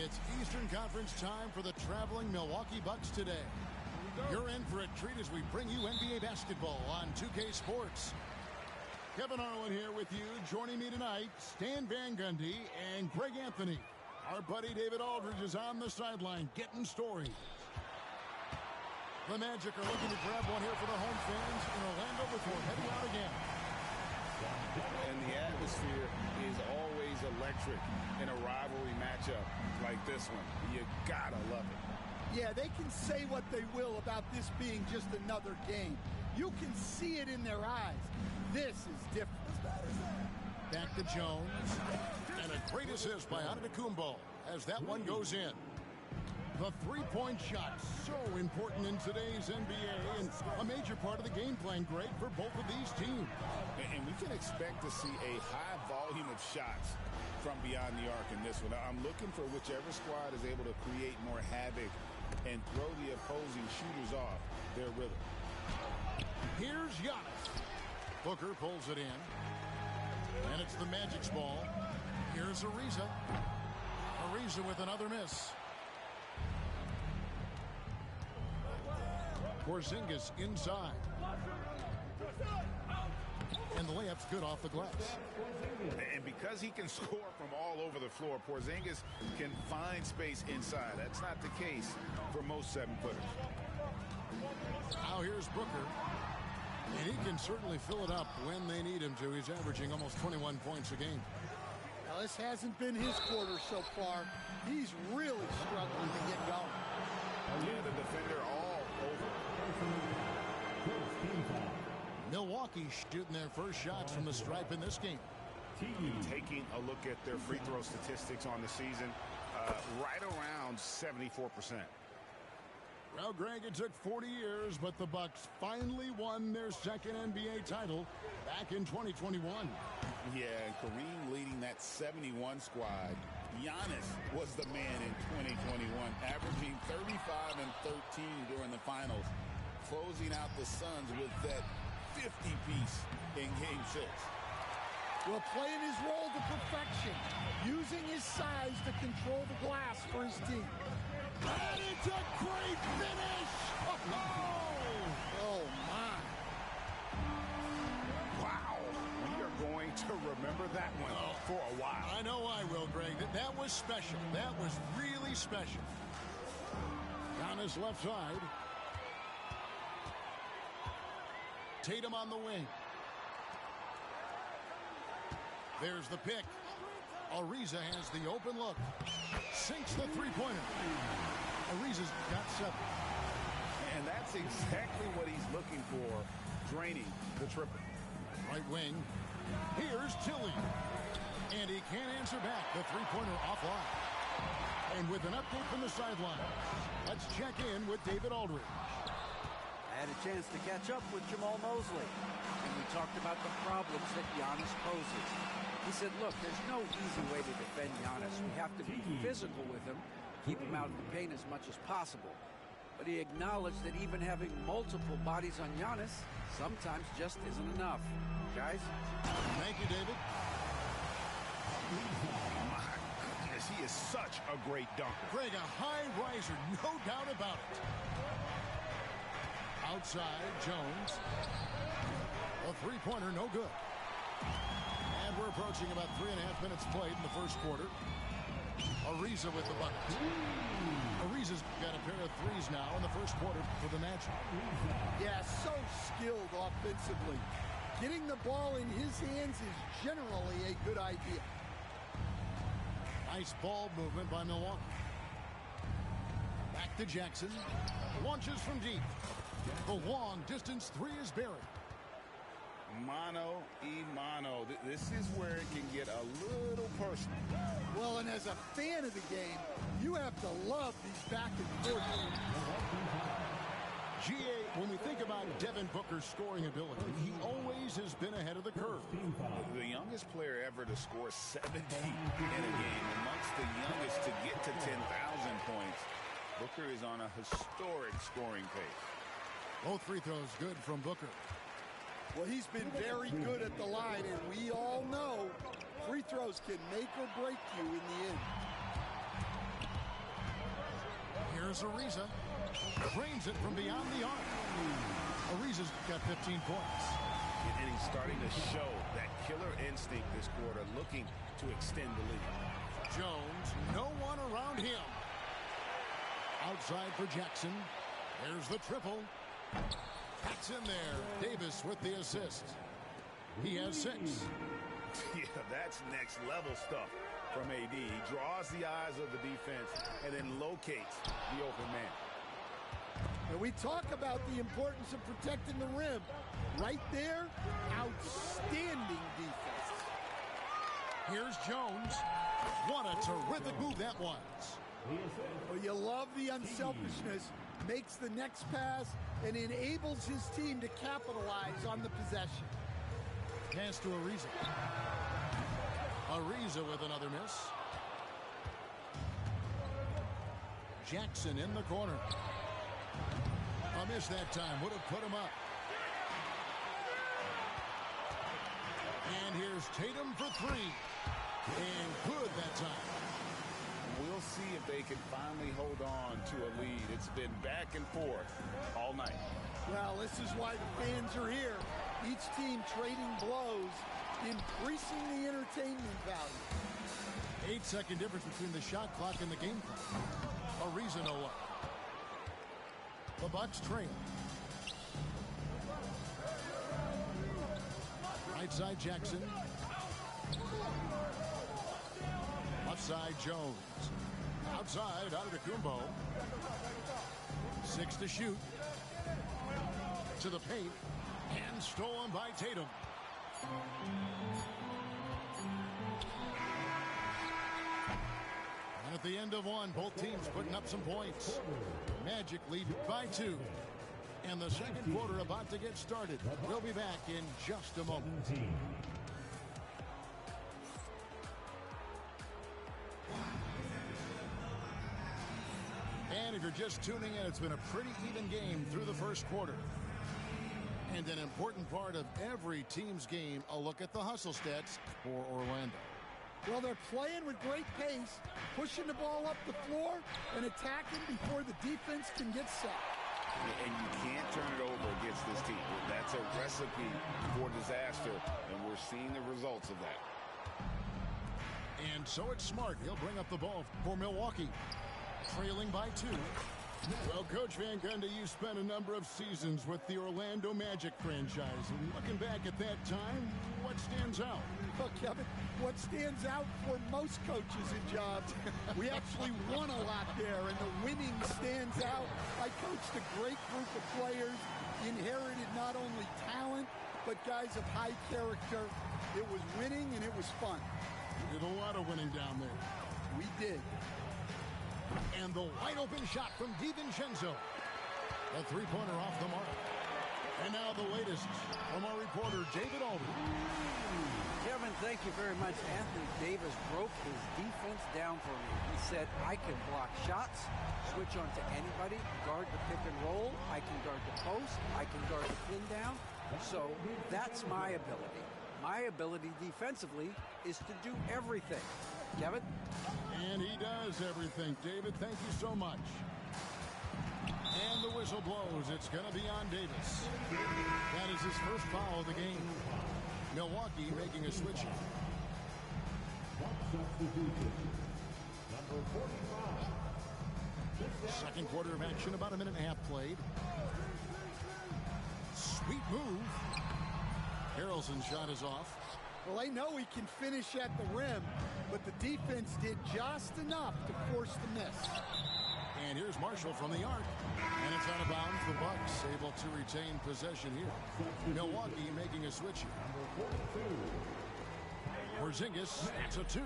It's Eastern Conference time for the traveling Milwaukee Bucks today. You're in for a treat as we bring you NBA basketball on 2K Sports. Kevin Harlan here with you. Joining me tonight, Stan Van Gundy and Greg Anthony. Our buddy David Aldridge is on the sideline getting stories. The Magic are looking to grab one here for the home fans in Orlando before heading out again. And the atmosphere is always electric in a rivalry matchup like this one. You gotta love it. Yeah, they can say what they will about this being just another game. You can see it in their eyes. This is different. Back to Jones. And a great assist by Antetokounmpo as that one goes in. The three-point shot, so important in today's NBA and a major part of the game plan, Greg, for both of these teams. And we can expect to see a high volume of shots from beyond the arc in this one. I'm looking for whichever squad is able to create more havoc and throw the opposing shooters off their rhythm. Here's Giannis. Booker pulls it in. And it's the Magic's ball. Here's Ariza. Ariza with another miss. Porzingis inside. And the layup's good off the glass. And because he can score from all over the floor, Porzingis can find space inside. That's not the case for most seven-footers. Now here's Booker. And he can certainly fill it up when they need him to. He's averaging almost 21 points a game. Now, this hasn't been his quarter so far. He's really struggling to get going. Yeah, the defender all over. Milwaukee shooting their first shots from the stripe in this game. Taking a look at their free throw statistics on the season, right around 74%. Well, Greg, it took 40 years, but the Bucks finally won their second NBA title back in 2021. Yeah, and Kareem leading that 71 squad. Giannis was the man in 2021, averaging 35 and 13 during the finals, closing out the Suns with that 50-piece in Game 6. Well, playing his role to perfection, using his size to control the glass for his team. And it's a great finish! Oh, my. Wow. We are going to remember that one for a while. I know I will, Greg. That was special. That was really special. Down his left side. Tatum on the wing. There's the pick. Ariza has the open look. Sinks the three-pointer. Ariza's got 7. And that's exactly what he's looking for, draining the triple. Right wing. Here's Tilly. And he can't answer back. The three-pointer offline. And with an update from the sideline, let's check in with David Aldridge. I had a chance to catch up with Jamal Mosley, and we talked about the problems that Giannis poses. He said, look, there's no easy way to defend Giannis. We have to be physical with him, keep him out of the paint as much as possible. But he acknowledged that even having multiple bodies on Giannis sometimes just isn't enough. Guys? Thank you, David. My goodness, he is such a great dunker. Greg, a high riser, no doubt about it. Outside, Jones. A three-pointer, no good. And we're approaching about 3.5 minutes played in the first quarter. Ariza with the bucket. Ariza's got a pair of threes now in the first quarter for the Magic. Yeah, so skilled offensively. Getting the ball in his hands is generally a good idea. Nice ball movement by Milwaukee. Back to Jackson. Launches from deep. The long distance three is buried. Mano y mano. This is where it can get a little personal. Well, and as a fan of the game, you have to love these back and forth. GA, when we think about Devin Booker's scoring ability, he always has been ahead of the curve. The youngest player ever to score 70 in a game, amongst the youngest to get to 10,000 points. Booker is on a historic scoring pace. Both free throws good from Booker. Well, he's been very good at the line, and we all know free throws can make or break you in the end. Here's Ariza. Drains it from beyond the arc. Ariza's got 15 points. And he's starting to show that killer instinct this quarter, looking to extend the lead. Jones, no one around him. Outside for Jackson. There's the triple. That's in there. Davis with the assist. He has 6. Yeah, that's next level stuff from AD. He draws the eyes of the defense and then locates the open man. And we talk about the importance of protecting the rim. Right there, outstanding defense. Here's Jones. What a terrific move that was. Well, you love the unselfishness. Makes the next pass and enables his team to capitalize on the possession. Pass to Ariza. Ariza with another miss. Jackson in the corner. A miss that time. Would have put him up. And here's Tatum for 3. And good that time. We'll see if they can finally hold on to a lead. It's been back and forth all night. Well, this is why the fans are here. Each team trading blows, increasing the entertainment value. 8-second difference between the shot clock and the game clock. Ariza no up. The Bucks trail. Right side Jackson. Left side Jones. Outside Antetokounmpo. 6 to shoot. To the paint. And stolen by Tatum. And at the end of one, both teams putting up some points. Magic lead by 2. And the second quarter about to get started. We'll be back in just a moment. And if you're just tuning in, it's been a pretty even game through the first quarter. And an important part of every team's game, a look at the hustle stats for Orlando. Well, they're playing with great pace, pushing the ball up the floor, and attacking before the defense can get set. And you can't turn it over against this team. That's a recipe for disaster, and we're seeing the results of that. And so it's Smart. He'll bring up the ball for Milwaukee, trailing by 2. Well, Coach Van Gundy, you spent a number of seasons with the Orlando Magic franchise. And looking back at that time, what stands out? Well, Kevin, what stands out for most coaches and jobs, we actually won a lot there, and the winning stands out. I coached a great group of players, inherited not only talent, but guys of high character. It was winning, and it was fun. You did a lot of winning down there. We did. And the wide open shot from DiVincenzo. The three-pointer off the mark. And now the latest from our reporter, David Aldridge. Kevin, thank you very much. Anthony Davis broke his defense down for me. He said, I can block shots, switch on to anybody, guard the pick and roll, I can guard the post, I can guard the pin down. So that's my ability. My ability defensively is to do everything. Kevin? And he does everything. David, thank you so much. And the whistle blows. It's going to be on Davis. That is his first foul of the game. Milwaukee making a switch. Second quarter of action, about a minute and a half played. move. Harrelson's shot is off. Well, they know he can finish at the rim, but the defense did just enough to force the miss. And here's Marshall from the arc. And it's out of bounds. The Bucks able to retain possession here. Milwaukee making a switch here. Porzingis, it's a 2.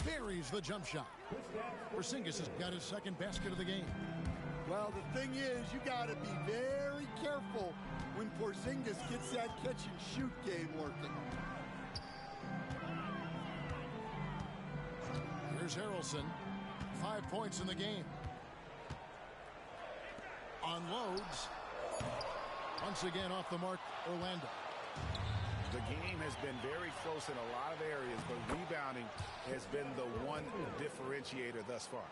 Buries the jump shot. Porzingis has got his second basket of the game. Well, the thing is, you got to be very careful when Porzingis gets that catch-and-shoot game working. Here's Harrelson. 5 points in the game. Unloads. Once again off the mark, Orlando. The game has been very close in a lot of areas, but rebounding has been the one differentiator thus far.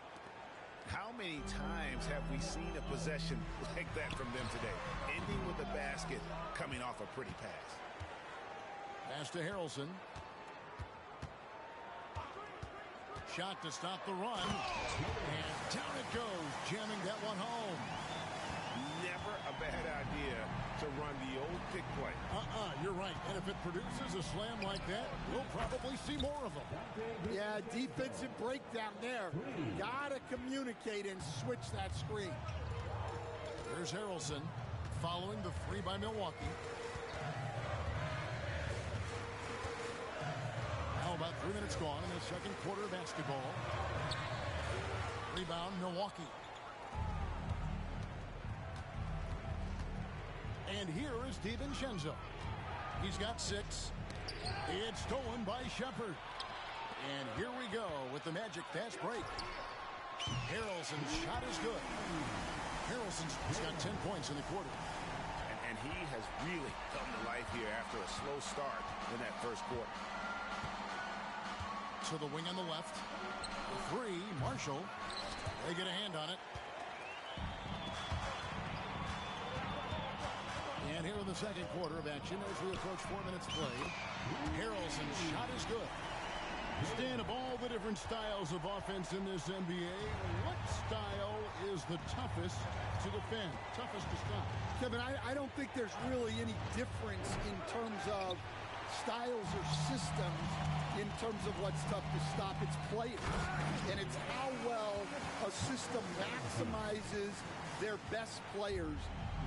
How many times have we seen a possession like that from them today, ending with a basket coming off a pretty pass? Pass to Harrelson. Shot to stop the run. And down it goes, jamming that one home. Never a bad idea to run the old pick play. You're right. And if it produces a slam like that, we'll probably see more of them. Yeah, defensive breakdown there. Gotta communicate and switch that screen. There's Harrelson following the 3 by Milwaukee. Now about 3 minutes gone in the second quarter of basketball. Rebound, Milwaukee. And here is DiVincenzo. He's got 6. It's stolen by Shepard. And here we go with the Magic fast break. Harrelson's shot is good. Harrelson's got 10 points in the quarter. And he has really come to life here after a slow start in that first quarter. To the wing on the left. The 3, Marshall. They get a hand on it. And here in the second quarter of action as we approach 4 minutes played. Harrelson's shot is good. Stan, of all the different styles of offense in this NBA, what style is the toughest to defend, toughest to stop? Kevin, I don't think there's really any difference in terms of styles or systems in terms of what's tough to stop. It's players, and it's how well a system maximizes their best players.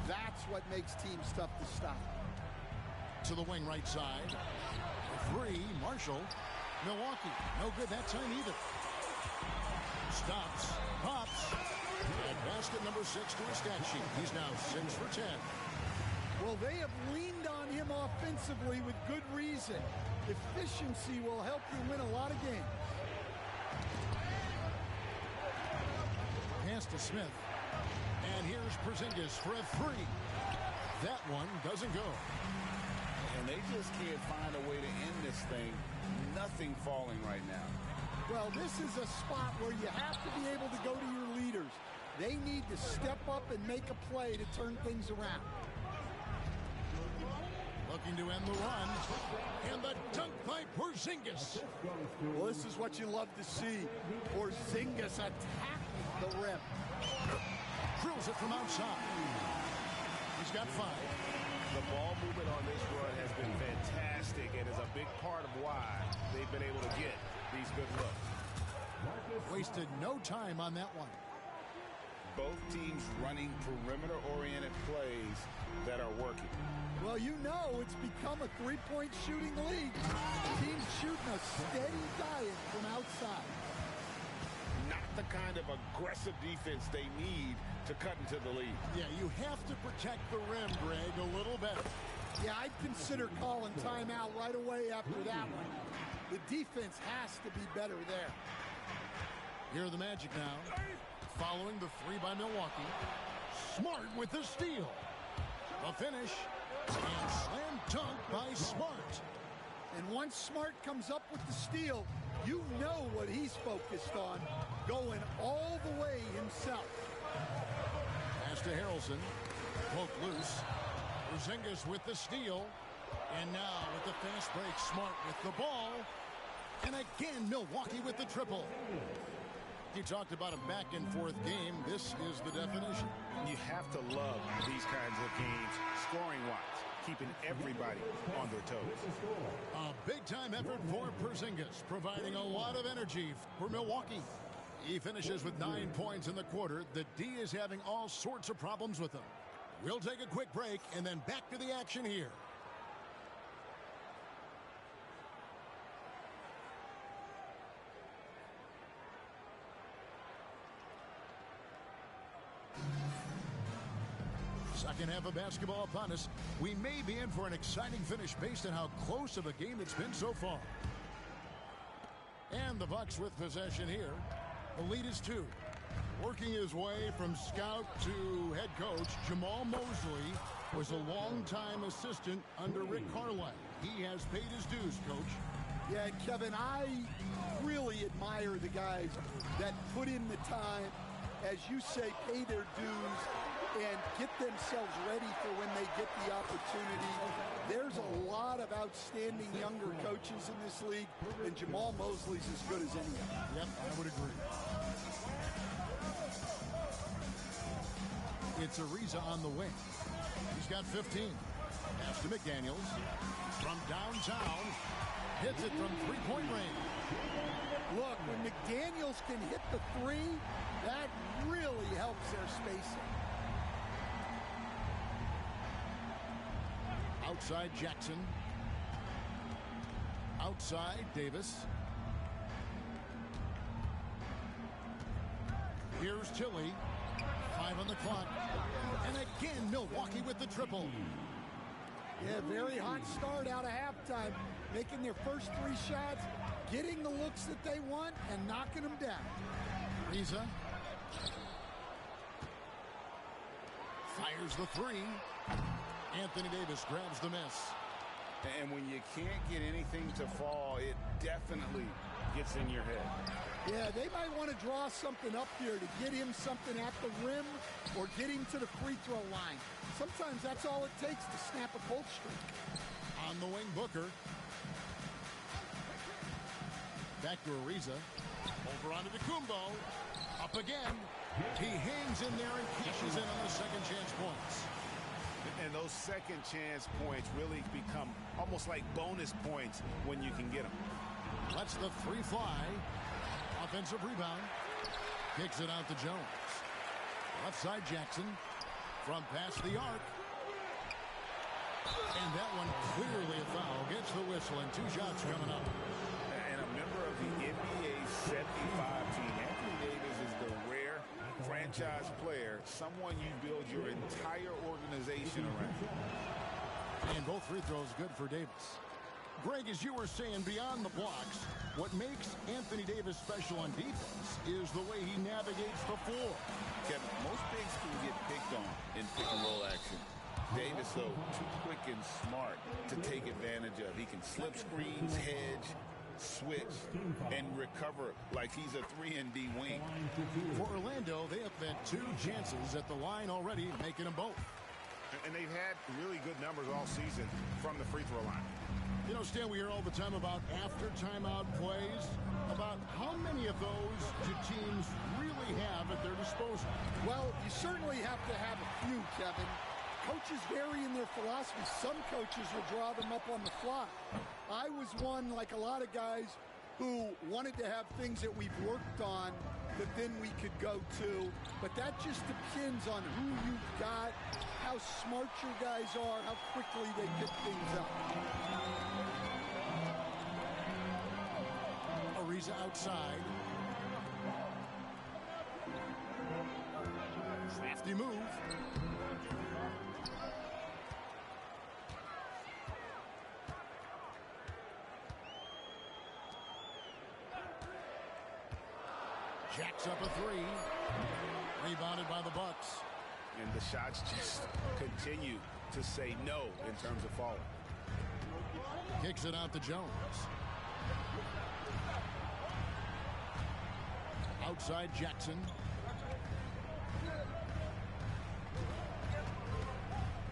That's what makes teams tough to stop. To the wing right side. 3, Marshall. Milwaukee, no good that time either. Stops, pops, and basket number 6 to his stat sheet. He's now 6 for 10. Well, they have leaned on him offensively with good reason. Efficiency will help you win a lot of games. Pass to Smith. And here's Porzingis for a 3. That one doesn't go. And they just can't find a way to end this thing. Nothing falling right now. Well, this is a spot where you have to be able to go to your leaders. They need to step up and make a play to turn things around. Looking to end the run. And the dunk by Porzingis. Well, this is what you love to see. Porzingis attacking the rim. Drills it from outside. He's got 5. The ball movement on this run has been fantastic and is a big part of why they've been able to get these good looks. Wasted no time on that one. Both teams running perimeter-oriented plays that are working. Well, you know it's become a three-point shooting league. Teams shooting a steady diet from outside. Not the kind of aggressive defense they need to cut into the lead. Yeah, you have to protect the rim, Greg, a little better. Yeah, I'd consider calling timeout right away after that one. The defense has to be better there. Here are the Magic now. Following the 3 by Milwaukee. Smart with the steal. The finish. And slam dunk by Smart. And once Smart comes up with the steal, you know what he's focused on. Going all the way himself. Pass to Harrelson. Poke loose. Porzingis with the steal. And now with the fast break, Smart with the ball. And again, Milwaukee with the triple. You talked about a back-and-forth game. This is the definition. You have to love these kinds of games, scoring-wise. keeping everybody on their toes. A big-time effort for Porzingis, providing a lot of energy for Milwaukee. He finishes with 9 points in the quarter. The D is having all sorts of problems with him. We'll take a quick break and then back to the action here. Second half of basketball upon us. We may be in for an exciting finish based on how close of a game it's been so far. And the Bucks with possession here. The lead is 2. Working his way from scout to head coach, Jamal Mosley was a longtime assistant under Rick Carlisle. He has paid his dues, Coach. Yeah, Kevin, I really admire the guys that put in the time, as you say, pay their dues and get themselves ready for when they get the opportunity. There's a lot of outstanding younger coaches in this league, and Jamal Mosley's as good as any of them. Yep, I would agree. It's Ariza on the wing. He's got 15. Pass to McDaniels. From downtown, hits it from three-point range. Look, when McDaniels can hit the three, that really helps their spacing. Outside Jackson. Outside Davis. Here's Tilly. 5 on the clock. And again, Milwaukee with the triple. Yeah, very hot start out of halftime. Making their first 3 shots, getting the looks that they want, and knocking them down. Ariza. Fires the 3. Anthony Davis grabs the miss. And when you can't get anything to fall, it definitely gets in your head. Yeah, they might want to draw something up here to get him something at the rim or get him to the free throw line. Sometimes that's all it takes to snap a cold streak. On the wing, Booker. Back to Ariza. Over onto Kumbo. Up again. He hangs in there and cashes in on the second chance points. And those second chance points really become almost like bonus points when you can get them. Lets the 3 fly. Offensive rebound. Kicks it out to Jones. Left side Jackson. From past the arc. And that one clearly a foul. Gets the whistle and 2 shots coming up. And a member of the NBA 75 team, Anthony Davis is the rare franchise player, someone you build your entire organization around. And both free throws good for Davis. Greg, as you were saying, beyond the blocks, what makes Anthony Davis special on defense is the way he navigates the floor. Kevin, most bigs can get picked on in pick-and-roll action. Davis, though, too quick and smart to take advantage of. He can slip screens, hedge, switch, and recover like he's a 3-and-D wing. For Orlando, they have had 2 chances at the line already, making them both. And they've had really good numbers all season from the free throw line. You know, Stan, we hear all the time about after-timeout plays, about how many of those do teams really have at their disposal? Well, you certainly have to have a few, Kevin. Coaches vary in their philosophy. Some coaches will draw them up on the fly. I was one, like a lot of guys, who wanted to have things that we've worked on that then we could go to. But that just depends on who you've got, how smart your guys are, how quickly they pick things up. Ariza outside. Crafty move. Jacks up a 3. Rebounded by the Bucks. And the shots just continue to say no in terms of falling. Kicks it out to Jones. Outside Jackson.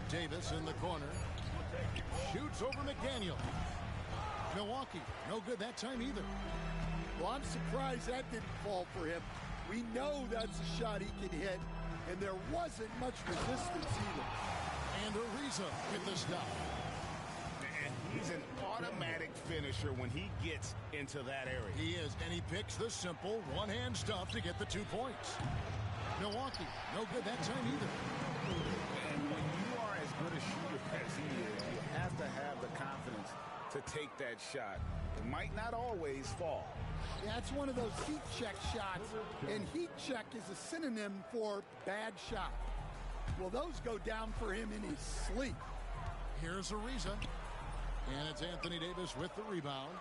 Davis in the corner. Shoots over McDaniel. Milwaukee, no good that time either. Well, I'm surprised that didn't fall for him. We know that's a shot he can hit, and there wasn't much resistance either. And Ariza Ariza with the stop. And he's an automatic finisher when he gets into that area. He is, and he picks the simple one-hand stuff to get the 2 points. Milwaukee, no good that time either. And when you are as good a shooter as he is, you have to have the confidence to take that shot. It might not always fall. Yeah, it's one of those heat check shots, and heat check is a synonym for bad shot. Well, those go down for him in his sleep. Here's Ariza, and it's Anthony Davis with the rebound.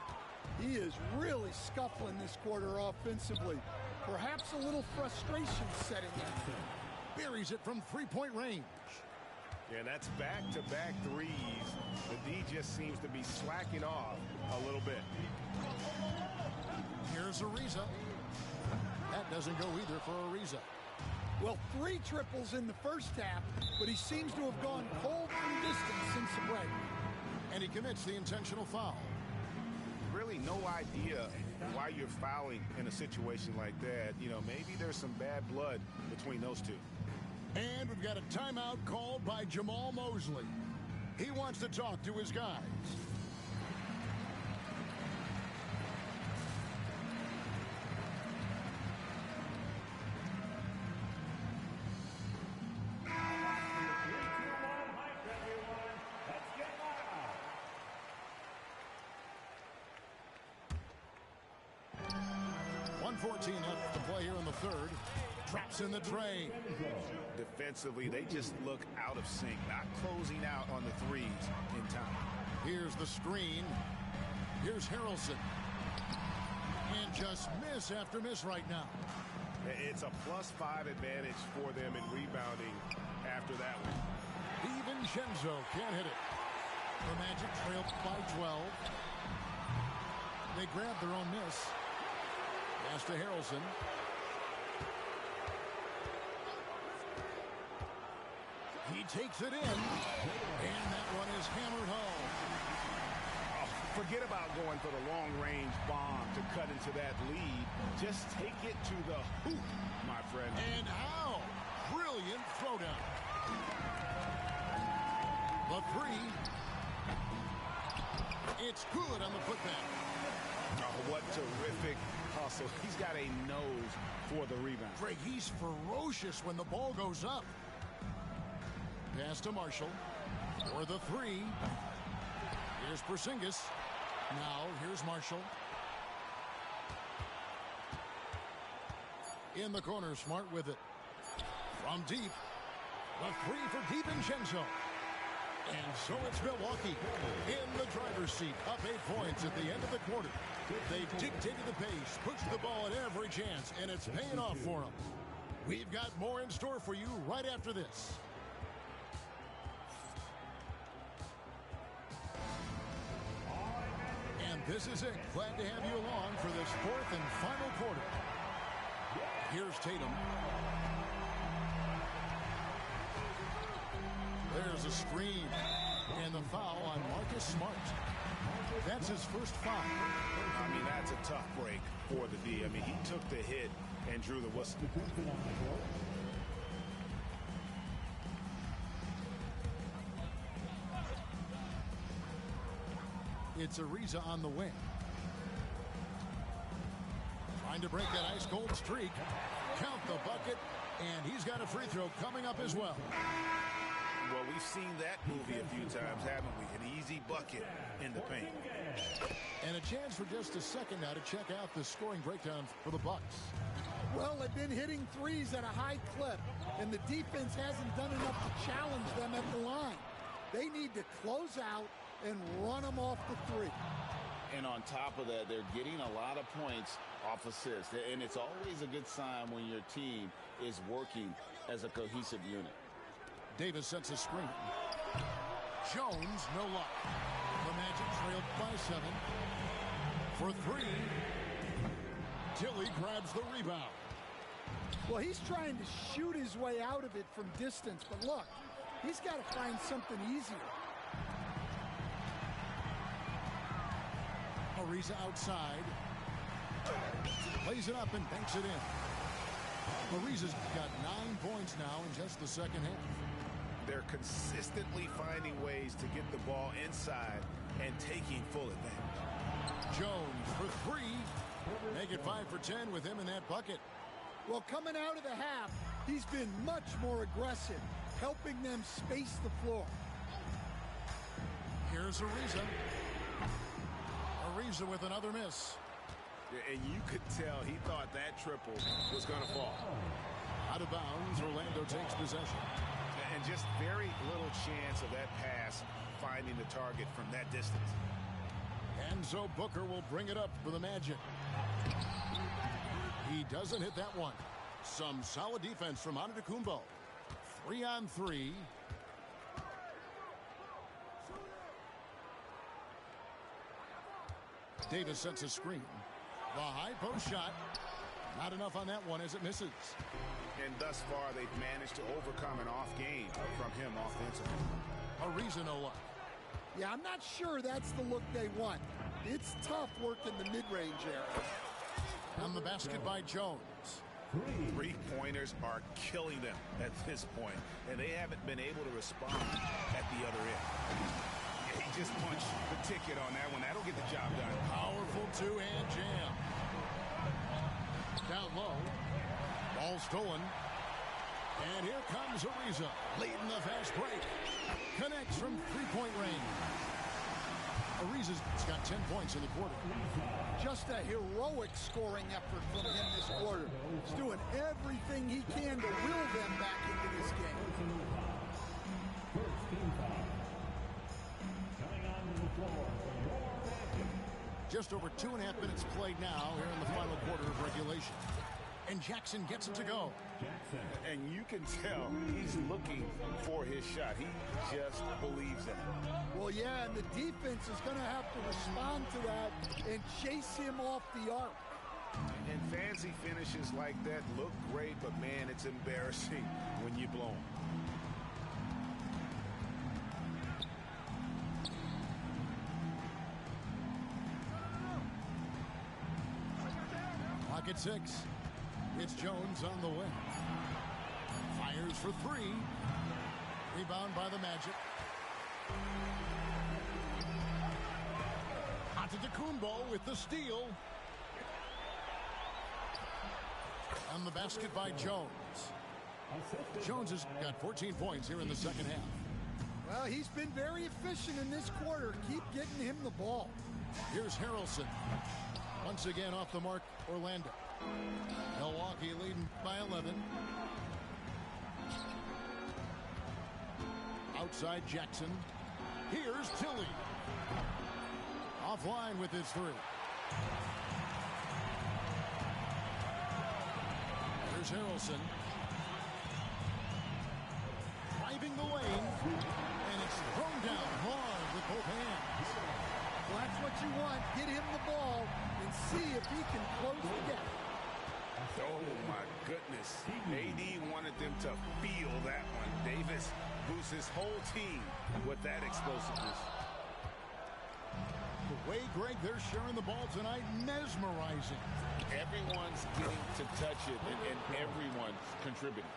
He is really scuffling this quarter offensively. Perhaps a little frustration setting in. Buries it from three-point range. Yeah, that's back-to-back threes. The D just seems to be slacking off a little bit. Here's Ariza. That doesn't go either for Ariza. Well, 3 triples in the first half, but he seems to have gone cold from distance since the break. And he commits the intentional foul. Really no idea why you're fouling in a situation like that. You know, maybe there's some bad blood between those two. And we've got a timeout called by Jamal Mosley. He wants to talk to his guys. Left to play here in the third. Traps in the tray. Defensively, they just look out of sync, not closing out on the threes in time. Here's the screen. Here's Harrelson. And just miss after miss right now. It's a +5 advantage for them in rebounding after that one. DiVincenzo can't hit it. The Magic trail by 12. They grab their own miss. Pass to Harrelson. He takes it in, and that one is hammered home. Oh, forget about going for the long-range bomb to cut into that lead. Just take it to the hoop, my friend. And how? Brilliant throwdown. The three. It's good on the putback. Oh, what terrific hustle. He's got a nose for the rebound. Greg, he's ferocious when the ball goes up. Pass to Marshall for the three. Here's Porzingis. Now here's Marshall. In the corner, Smart with it. From deep. The three for DiVincenzo. And so it's Milwaukee in the driver's seat, up 8 points at the end of the quarter. They've dictated the pace, pushed the ball at every chance, and it's paying off for them. We've got more in store for you right after this. And this is it. Glad to have you along for this fourth and final quarter. Here's Tatum. There's a screen and the foul on Marcus Smart. That's his first foul. I mean, that's a tough break for the D. I mean, he took the hit and drew the whistle. It's Ariza on the wing. Trying to break that ice-cold streak. Count the bucket, and he's got a free throw coming up as well. Well, we've seen that movie a few times, haven't we? An easy bucket in the paint. And a chance for just a second now to check out the scoring breakdown for the Bucks. Well, they've been hitting threes at a high clip, and the defense hasn't done enough to challenge them at the line. They need to close out and run them off the three. And on top of that, they're getting a lot of points off assists. And it's always a good sign when your team is working as a cohesive unit. Davis sets a screen. Jones, no luck. The Magic trailed by 7. For 3. Tilly grabs the rebound. Well, he's trying to shoot his way out of it from distance, but look, he's got to find something easier. Ariza outside. Plays it up and banks it in. Ariza's got 9 points now in just the second half. They're consistently finding ways to get the ball inside and taking full advantage. Jones for three. Make it 5 for 10 with him in that bucket. Well, coming out of the half, he's been much more aggressive, helping them space the floor. Here's Ariza. Ariza with another miss. And you could tell he thought that triple was going to fall. Out of bounds, Orlando takes possession. And just very little chance of that pass finding the target from that distance. And so Booker will bring it up for the Magic. He doesn't hit that one. Some solid defense from Antetokounmpo. 3-on-3. Davis sets a screen. The high post shot. Not enough on that one as it misses. And thus far, they've managed to overcome an off game from him offensively. Ariza no luck. Yeah, I'm not sure that's the look they want. It's tough working the mid-range area. On the basket by Jones. Three-pointers are killing them at this point, and they haven't been able to respond at the other end. Yeah, he just punched the ticket on that one. That'll get the job done. Powerful two-hand jam. Down low. Ball stolen. And here comes Ariza, leading the fast break. Connects from three-point range. Ariza's got 10 points in the quarter. Just a heroic scoring effort from him this quarter. He's doing everything he can to will them back into this game. Just over 2.5 minutes played now here in the final quarter of regulation. And Jackson gets it to go. And you can tell he's looking for his shot. He just believes in it. Well, yeah, and the defense is going to have to respond to that and chase him off the arc. And fancy finishes like that look great, but, man, it's embarrassing when you blow them. Clock at 6. It's Jones on the wing. Fires for three. Rebound by the Magic. Antetokounmpo with the steal. On the basket by Jones. Jones has got 14 points here in the second half. Well, he's been very efficient in this quarter. Keep getting him the ball. Here's Harrelson. Once again off the mark, Orlando. Milwaukee leading by 11. Outside Jackson. Here's Tilly. Offline with his three. Here's Harrelson. Driving the lane. And it's thrown down hard with both hands. Well, that's what you want. Get him the ball and see if he can close the gap. Oh, my goodness. AD wanted them to feel that one. Davis boosts his whole team with that explosiveness. The way, Greg, they're sharing the ball tonight, mesmerizing. Everyone's getting to touch it, and everyone's contributing.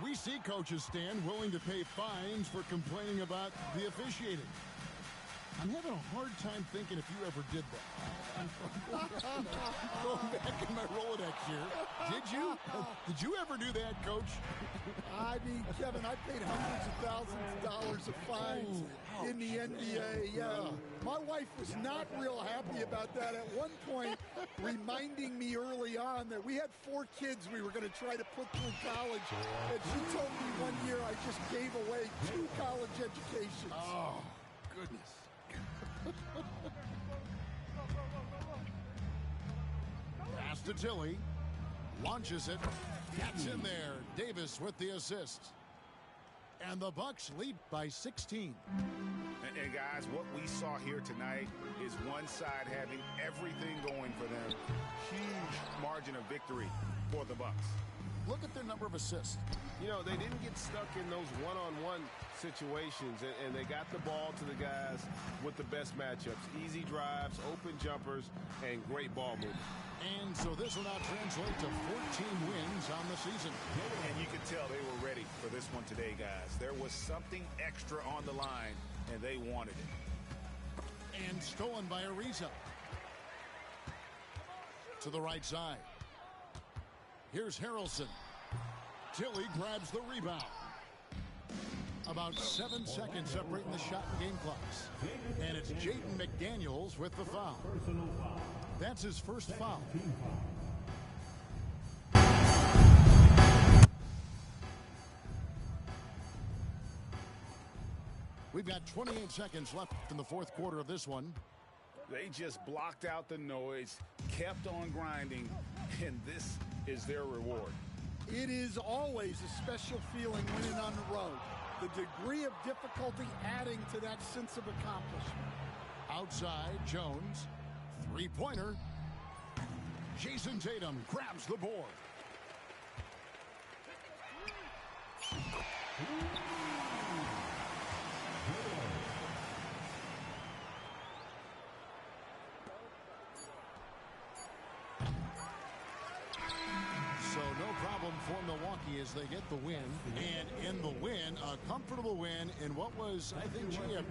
We see coaches stand willing to pay fines for complaining about the officiating. I'm having a hard time thinking if you ever did that. Going back in my Rolodex here. Did you? Did you ever do that, Coach? I mean, Kevin, I paid hundreds of thousands of dollars of fines in the NBA. Yeah. My wife was not real happy about that at one point, reminding me early on that we had 4 kids we were going to try to put through college. And she told me one year I just gave away 2 college educations. Oh, goodness. Pass to Tilly. Launches it. Gets in there. Davis with the assist. And the Bucks lead by 16. And guys, what we saw here tonight is one side having everything going for them. Huge margin of victory for the Bucks. Look at their number of assists. You know, they didn't get stuck in those one-on-one situations, and they got the ball to the guys with the best matchups. Easy drives, open jumpers, and great ball movement. And so this will now translate to 14 wins on the season. And you could tell they were ready for for this one today, guys. There was something extra on the line, and they wanted it. And stolen by Ariza. To the right side. Here's Harrelson. Tilly grabs the rebound. About 7 seconds separating the shot and game clocks. And it's Jaden McDaniels with the foul. That's his first foul. We've got 28 seconds left in the fourth quarter of this one. They just blocked out the noise, kept on grinding, and this is their reward. It is always a special feeling winning on the road. The degree of difficulty adding to that sense of accomplishment. Outside, Jones. Three-pointer. Jason Tatum grabs the board. So no problem for Milwaukee as they get the win. And in the win, a comfortable win in what was, I think, a